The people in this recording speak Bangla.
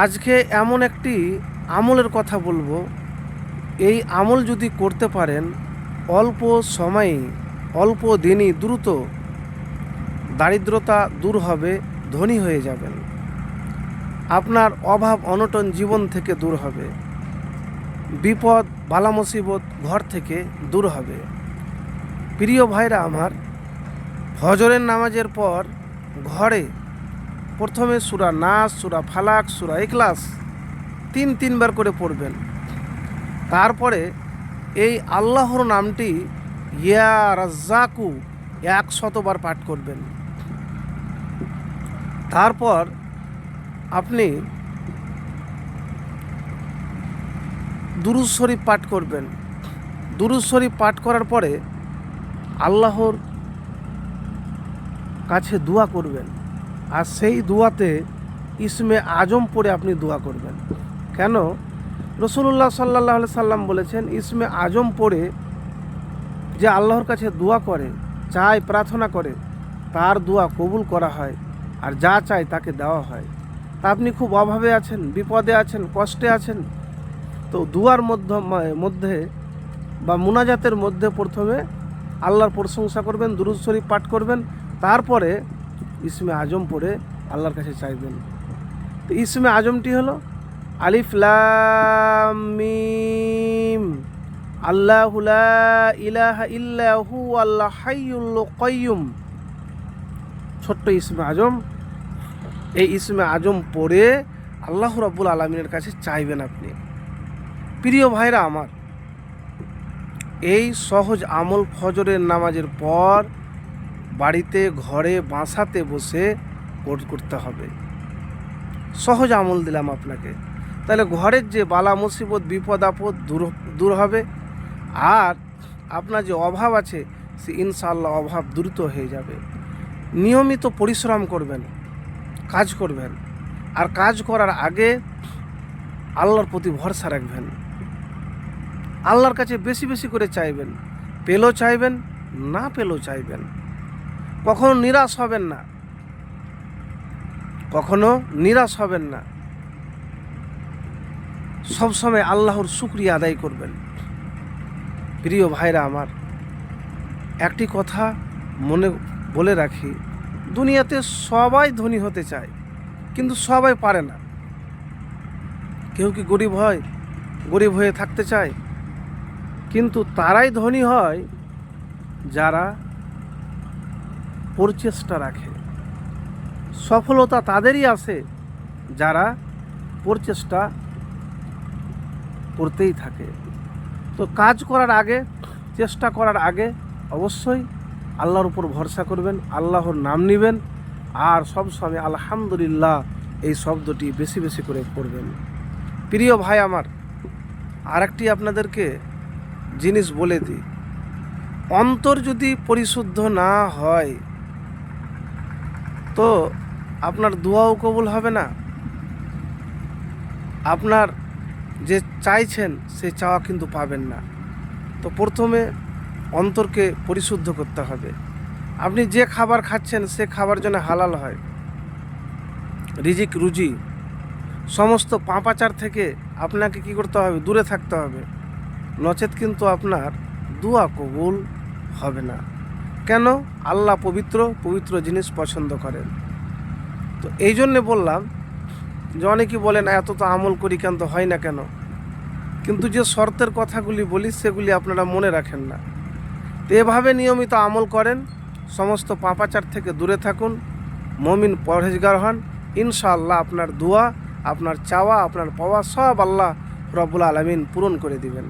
আজকে এমন একটি আমলের কথা বলবো। এই আমল যদি করতে পারেন, অল্প সময়ে অল্প দিনই দ্রুত দারিদ্রতা দূর হবে, ধনী হয়ে যাবেন। আপনার অভাব অনটন জীবন থেকে দূর হবে, বিপদ বালা মুসিবত ঘর থেকে দূর হবে। প্রিয় ভাইরা আমার, ফজরের নামাজের পর ঘরে প্রথমে সূরা নাস, সূরা ফালাক, সূরা ইখলাস তিনবার করে পড়বেন। তারপরে এই আল্লাহর নামটি ইয়া রাজ্জাকু 100বার পাঠ করবেন। তারপর আপনি দুরূদ শরীফ পাঠ করবেন। দুরূদ শরীফ পাঠ করার পরে আল্লাহর কাছে দোয়া করবেন, আর সেই দোয়াতে ইসমে আজম পড়ে আপনি দোয়া করবেন। কেন? রাসূলুল্লাহ সাল্লাল্লাহু আলাইহি সাল্লাম বলেছেন, ইসমে আজম পড়ে যে আল্লাহর কাছে দোয়া করে, চায়, প্রার্থনা করে, তার দোয়া কবুল করা হয়, আর যা চায় তাকে দেওয়া হয়। তা আপনি খুব অভাবে আছেন, বিপদে আছেন, কষ্টে আছেন, তো দুয়ার মধ্যে বা মুনাজাতের মধ্যে প্রথমে আল্লাহর প্রশংসা করবেন, দুরূদ শরীফ পাঠ করবেন, তারপরে ইসমে আজম পড়ে আল্লাহর কাছে চাইবেন। তো ইসমে আজমটি হলো আলিফ লাম মিম আল্লাহু লা ইলাহা ইল্লা হু আল হাইয়ুল কাইয়ুম। ছোট্ট ইসমে আজম। এই ইসমে আজম পড়ে আল্লাহ রাব্বুল আলামিনের কাছে চাইবেন আপনি। প্রিয় ভাইরা আমার, এই সহজ আমল ফজরের নামাজের পর বাড়িতে, ঘরে, বাসাতে বসে করতে হবে। সহজ আমল দিলাম আপনাকে। তাহলে ঘরের যে বালা মুসিবত, বিপদ আপদ দূর হবে, আর আপনার যে অভাব আছে সে ইনশাআল্লাহ অভাব দ্রুত হয়ে যাবে। নিয়মিত পরিশ্রম করবেন, কাজ করবেন, আর কাজ করার আগে আল্লাহর প্রতি ভরসা রাখবেন। আল্লাহর কাছে বেশি বেশি করে চাইবেন, পেলেও চাইবেন, না পেলেও চাইবেন। কখনো নিরাশ হবেন না, কখনো নিরাশ হবেন না। সবসময় আল্লাহর শুকরিয়া আদায় করবেন। প্রিয় ভাইরা আমার, একটি কথা মনে বলে রাখি, দুনিয়াতে সবাই ধনী হতে চায়, কিন্তু সবাই পারে না। কেউ কি গরিব হয়ে থাকতে চায়, কিন্তু তারাই ধনী হয় যারা প্রচেষ্টা রাখে। সফলতা তাদেরই আসে যারা প্রচেষ্টা করতেই থাকে। তো কাজ করার আগে, চেষ্টা করার আগে অবশ্যই আল্লাহর উপর ভরসা করবেন, আল্লাহর নাম নেবেন, আর সব সময় আলহামদুলিল্লাহ এই শব্দটি বেশি বেশি করে পড়বেন। প্রিয় ভাই আমার, আরেকটি আপনাদেরকে জিনিস বলে দিই, অন্তর যদি পরিশুদ্ধ না হয় তো আপনার দোয়াও কবুল হবে না, আপনার যে চাইছেন সে চাওয়া কিন্তু পাবেন না। তো প্রথমে অন্তরকে পরিশুদ্ধ করতে হবে। আপনি যে খাবার খাচ্ছেন সে খাবার যেন হালাল হয়, রিজিক রুজি সমস্ত পাপাচার থেকে আপনাকে কি করতে হবে? দূরে থাকতে হবে, নচেত কিন্তু আপনার দোয়া কবুল হবে না। কেন? আল্লাহ পবিত্র জিনিস পছন্দ করেন। তো এই জন্যে বললাম যে অনেকেই বলেন এত তো আমল করি কেন, তো হয় না কেন? কিন্তু যে শর্তের কথাগুলি বলি সেগুলি আপনারা মনে রাখেন না। তো এভাবে নিয়মিত আমল করেন, সমস্ত পাপাচার থেকে দূরে থাকুন, মুমিন পরহেজগার হন, ইনশাআল্লাহ আপনার দোয়া, আপনার চাওয়া, আপনার পাওয়া সব আল্লাহ রব্বুল আলামিন পূরণ করে দিবেন।